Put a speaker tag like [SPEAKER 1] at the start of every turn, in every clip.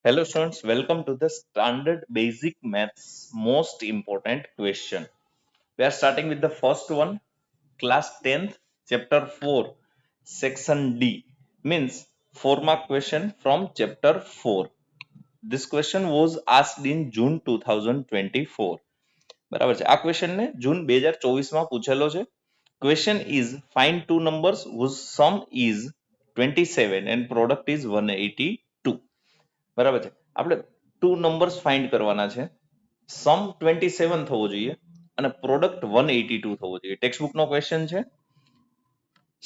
[SPEAKER 1] Hello students, welcome to the standard basic maths most important question. We are starting with the first one, class 10th, chapter 4, section D, means 4 mark question from chapter 4. This question was asked in June 2024. બરાબર છે. આ question ને જૂન 2024 માં પૂછેલો છે. Question is find two numbers whose sum is 27 and product is 182. બરાબર છે. આપણે two numbers find કરવાના છે. સમ 27 થવો જોઈએ અને પ્રોડક્ટ 182 થવો જોઈએ. ટેક્સ્ટબુક નો ક્વેશ્ચન છે.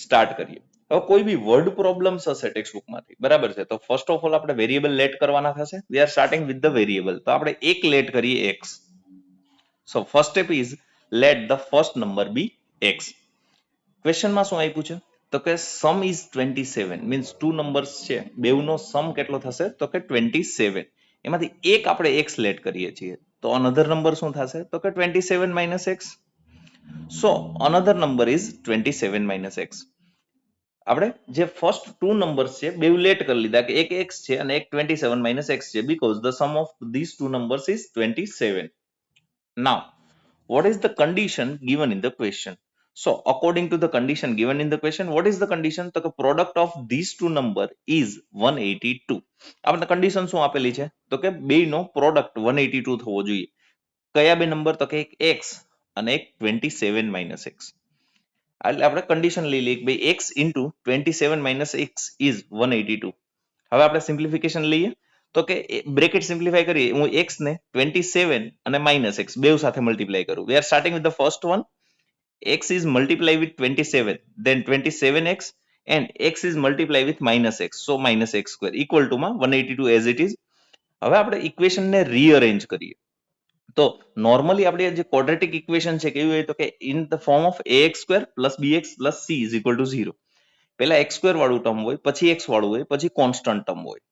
[SPEAKER 1] સ્ટાર્ટ કરીએ. હવે કોઈ બી વર્ડ પ્રોબ્લેમ્સ હશે ટેક્સ્ટબુક માંથી, બરાબર છે, તો ફર્સ્ટ ઓફ ઓલ આપણે વેરિયેબલ લેટ કરવાના થશે. We are starting with the variable, તો આપણે એક લેટ કરીએ x. So first step is let the first number be x. ક્વેશ્ચનમાં શું આપ્યું છે? તો કે sum is 27 means two numbers છે, બેવનો સમ કેટલો થશે? તો કે 27. એમાંથી એક આપણે x લેટ કરીએ છીએ, તો અનધર નંબર શું થશે? તો કે 27 minus x. So another number is 27 minus x. આપણે જે ફર્સ્ટ ટુ નંબર્સ છે બેવ લેટ કરી લીધા કે એક x છે અને એક 27 minus x છે, because the sum of this two numbers is 27. Now, what is the condition given in the question? So, according to the condition given in the question, what is the condition? તો કે product of these two number is 182. આપણે condition શું આપેલી છે? તો કે બેયનો product 182 થવો જોઈએ. કયા બે નંબર? તો કે એક x અને એક 27 minus x. એટલે આપણે condition લઈ લઈએ કે ભાઈ x into 27 minus x is 182. હવે આપણે સિમ્પ્લિફિકેશન લઈએ તો કે બ્રેકેટ સિમ્પ્લિફાય કરીએ. હું x ને 27 અને માઇનસ x બેવ સાથે મલ્ટીપ્લાય કરું. વી are starting with the first one. x is multiply with 27, then 27x, and x is multiply with minus x, so minus x square equal to માં 182 as it is. હવે આપણે equation ને rearrange કરીએ તો normally આપણે જે quadratic equation છે કેવી હોય? તો કે in the form of ax square plus bx plus c is equal to 0. પહેલા x સ્ક્વેર વાળું ટર્મ હોય, પછી x વાળું હોય, પછી કોન્સ્ટન્ટ ટર્મ હોય.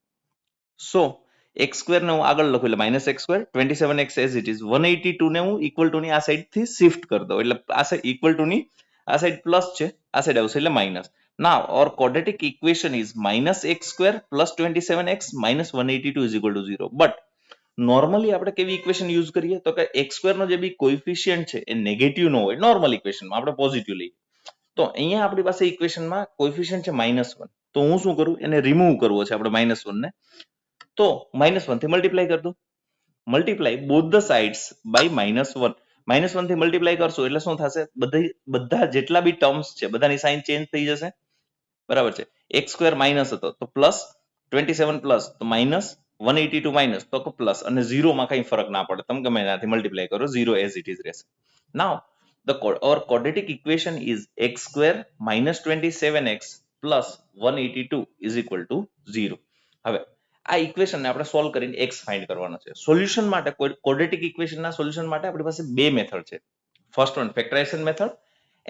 [SPEAKER 1] સો x સ્ક્વેર ને હું આગળ લખું એટલે minus x square, 27x as it is, 182 ને હું ઇક્વલ ટુ ની આ સાઈડ થી શિફ્ટ કરી દઉં એટલે આ સાઈડ ઇક્વલ ટુ ની આ સાઈડ પ્લસ છે, આ સાઈડ આવશે એટલે minus. Now our quadratic equation is minus x square plus 27x minus 182 is equal to 0. But normally આપણે કેવી ઇક્વેશન યુઝ કરીએ? તો કે x સ્ક્વેર નો જે બી કોએફિશિયન્ટ છે એ નેગેટિવ નો હોય. નોર્મલ ઇક્વેશનમાં આપણે પોઝિટિવ લઈએ. તો અહીંયા આપણી પાસે ઇક્વેશનમાં કોએફિશિયન્ટ છે -1. તો હું શું કરું? એને રિમૂવ કરવો છે આપણે -1 ને. તો -1 થી મલ્ટીપ્લાય કરી દો. Multiply both the sides by -1. -1 થી મલ્ટીપ્લાય કરશો એટલે શું થશે? બધા જેટલા બી ટર્મ્સ છે બધાની સાઇન ચેન્જ થઈ જશે. બરાબર છે. x સ્ક્વેર માઇનસ હતો તો પ્લસ, 27 પ્લસ તો માઇનસ, 182 માઇનસ તો પ્લસ, અને 0 માં કઈ ફરક ના પડે. તમે ગમે એનાથી મલ્ટીપ્લાય કરો, 0 એઝ ઇટ ઇઝ રહેશે. નાઉ our quadratic equation is x square minus 27x plus 182 is equal to 0. હવે આ ઇક્વેશન ને આપણે સોલ્વ કરીને x ફાઇન્ડ કરવાનો છે. સોલ્યુશન માટે ક્વોડ્રેટિક ઇક્વેશનના સોલ્યુશન માટે આપણી પાસે બે મેથડ છે. First one factorisation method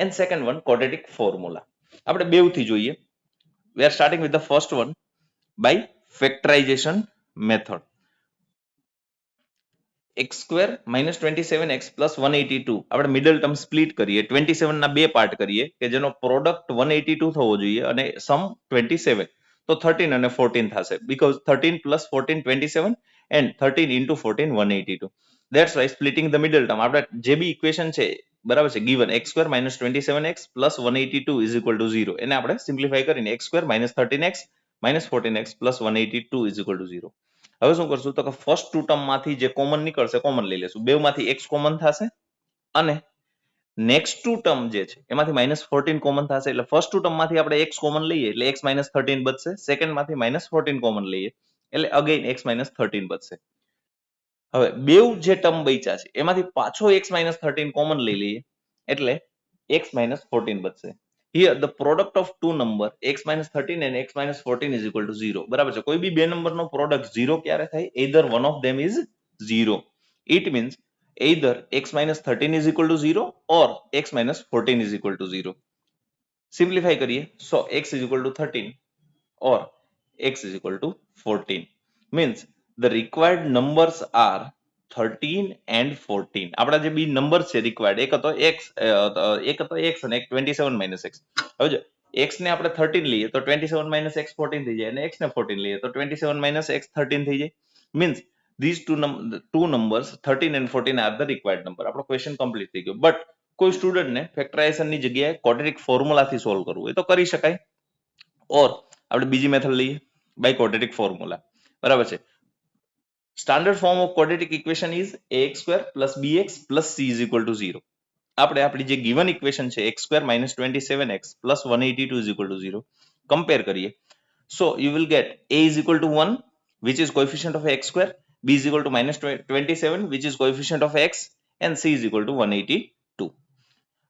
[SPEAKER 1] and second one quadratic formula. આપણે બેવથી જોઈએ. We are starting with the first one by factorisation method. x square minus 27x plus 182 આપણે મિડલ ટર્મ સ્પ્લિટ કરીએ, 27 ના બે પાર્ટ કરીએ કે જેનો પ્રોડક્ટ 182 થવો જોઈએ અને સમ 27. તો 13 અને 14 થશે, because 13 plus 14 27 and 13 into 14 182. That's why splitting the middle term આપણે જે બી ઇક્વેશન છે બરાબર છે given x square minus 27x plus 182 is equal to 0, એને આપણે સિમ્પ્લિફાય કરીને x square minus 13x minus 14x plus 182 is equal to 0. હવે શું કરશું? તો કે ફર્સ્ટ ટુ ટર્મ માંથી જે કોમન નીકળશે કોમન લઈ લેશું. બેવમાંથી x કોમન થશે અને નેક્સ્ટ ટુ ટર્મ જે છે એમાંથી -14 કોમન થશે. એટલે ફર્સ્ટ ટુ ટર્મ માંથી આપણે x કોમન લઈએ એટલે x - 13 બચશે. સેકન્ડ માંથી -14 કોમન લઈએ એટલે અગેન x - 13 બચશે. હવે બેવ જે ટર્મ બચ્યા છે એમાંથી પાછો x - 13 કોમન લઈ લઈએ એટલે x - 14 બચશે. Here the product of two number x - 13 and x - 14 is equal to 0. બરાબર છે. કોઈ બી બે નંબરનો પ્રોડક્ટ 0 ક્યારે થાય? either one of them is 0. It means either x - 13 is equal to 0 or x - 14 is equal to 0. Simplify કરીએ. So x is equal to 13 or x is equal to 14. Means the required numbers are 13 and 14. આપણા જે બી number છે required, એક હતો x અને એક 27 minus x. હવે જો x ને આપણે 13 લઈએ તો 27 minus x 14 થઈ જાય અને x ને 14 લઈએ તો 27 minus x 13 થઈ જાય. Means these two numbers 13 and 14 are the required number. આપણો ક્વેશ્ચન કમ્પ્લીટ થઈ ગયો. બટ કોઈ સ્ટુડન્ટને ફેક્ટરાઇઝેશનની જગ્યાએ ક્વોડ્રેટિક ફોર્મ્યુલાથી સોલ્વ કરવું હોય તો કરી શકાય. ઓર આપણે બીજી મેથડ લઈએ બાય ક્વોડ્રેટિક ફોર્મ્યુલા. બરાબર છે. Standard form of quadratic equation is ax² + bx + c = 0. આપણે આપણી જે ગિવન ઇક્વેશન છે x² - 27x + 182 = 0 કમ્પેર કરીએ. So you will get a is equal to 1, which is coefficient of x², b is equal to -27, which is coefficient of x, and c is equal to 182.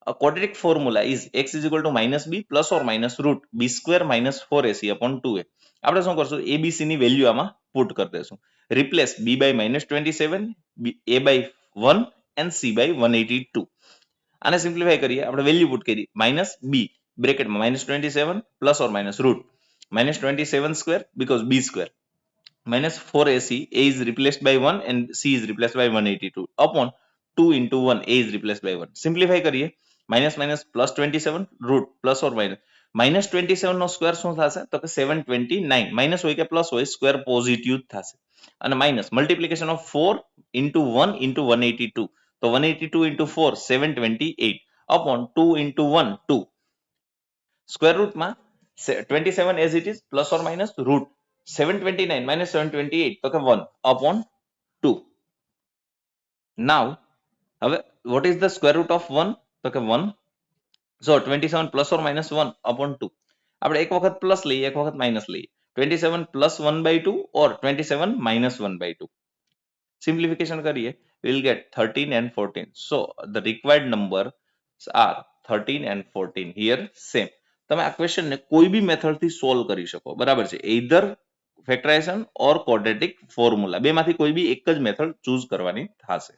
[SPEAKER 1] A quadratic formula is x is equal to -b plus or minus root b square minus 4ac upon 2a. આપણે શું કરશું, a b c ની value આમાં put કરી દેશું. Replace b by -27, a by 1 and c by 182. આને simplify કરીએ, આપણે વેલ્યુ પુટ કરી minus b બ્રેકેટમાં -27 plus or minus route -27 square because b square minus 4ac, a is replaced by 1 and c is replaced by 182 upon 2 into 1, a is replaced by 1. Simplify કરીએ, minus minus plus 27 root plus or minus -27 નો square શું થશે તો કે 729. Minus હોય કે plus હોય square positive થશે. અને minus multiplication of 4 into 1 into 182, તો 182 into 4 728 upon 2 into 1 2. સ્ક્વેર રૂટમાં 27 as it is plus or minus root 729 minus 728 તો કે 1 upon 2. Now હવે what is the square root of 1 તો કે 1. So 27 plus or minus 1 upon 2. આપણે એક વખત પ્લસ લઈએ, એક વખત માઇનસ લઈએ. 27 plus 1/2 or 27 minus 1/2. Simplification કરીએ, we will get 13 and 14. So the required numbers are 13 and 14. Here same. તમે આ ક્વેશ્ચનને કોઈ બી મેથડથી સોલ્વ કરી શકો. બરાબર છે. either ફેક્ટરાઇઝેશન ઓર ક્વોડ્રેટિક ફોર્મ્યુલા, બેમાંથી કોઈ બી એક જ મેથડ ચૂઝ કરવાની થશે.